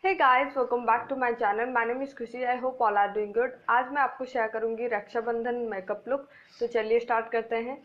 Hey guys, welcome back to my channel. My name is Khushi. I hope all are doing good. आज मैं आपको share करूंगी Rakshabandhan makeup look. तो चलिए start करते हैं।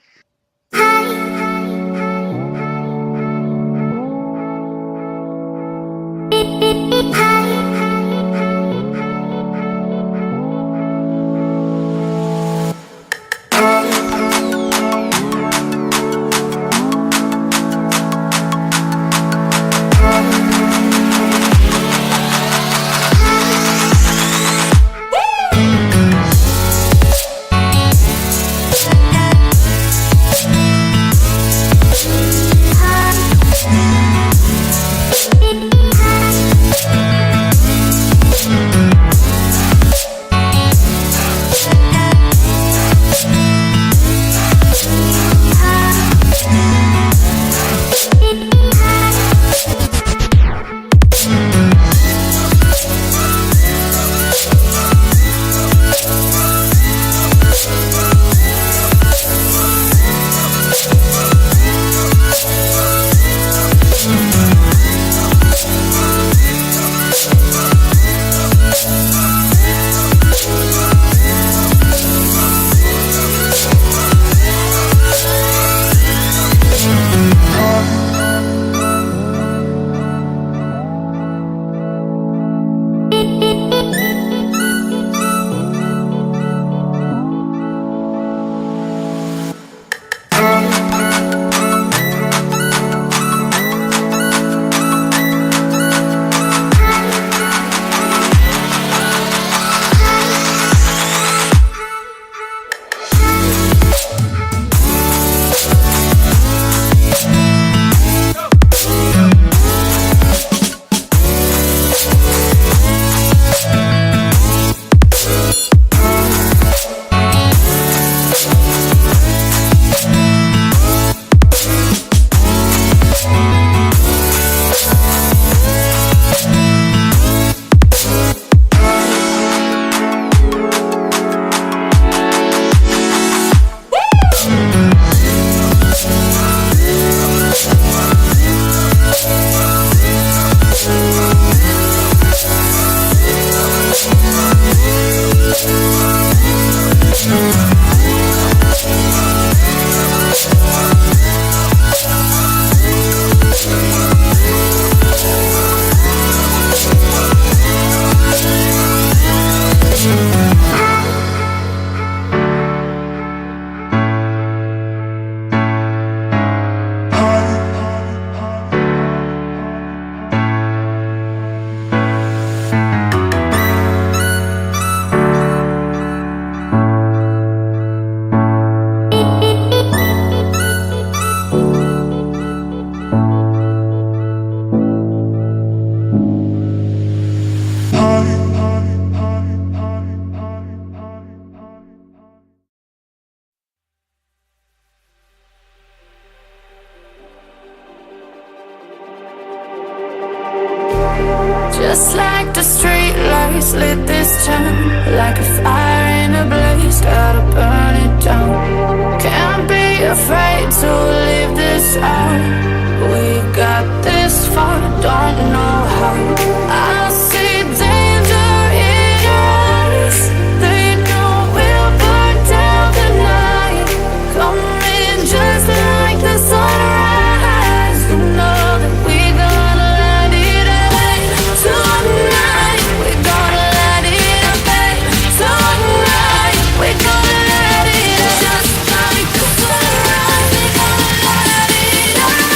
Just like the street lights lit this town, like a fire in a blaze, gotta burn it down. Can't be afraid to leave this out. We got this far, don't know how. I see danger in your eyes. They know we'll burn down the night. Coming just like the sunrise. You know that we gonna light it up tonight. We gonna light it up tonight. We gonna light it up just like the sunrise. We gonna light it up.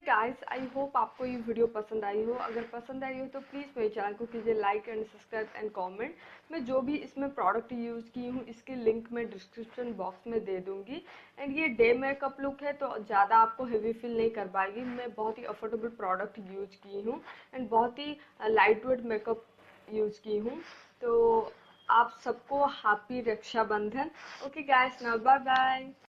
Guys, I hope आपको ये video पसंद आई हो। अगर पसंद आई हो तो please मेरे channel को कीजिए like and subscribe and comment. मैं जो भी इसमें प्रोडक्ट यूज़ की हूँ इसकी लिंक मैं डिस्क्रिप्शन बॉक्स में दे दूँगी। एंड ये डे मेकअप लुक है तो ज़्यादा आपको हेवी फील नहीं कर पाएगी। मैं बहुत ही अफोर्डेबल प्रोडक्ट यूज़ की हूँ एंड बहुत ही लाइट वेट मेकअप यूज़ की हूँ। तो आप सबको happy Rakshabandhan. Okay guys, now bye bye.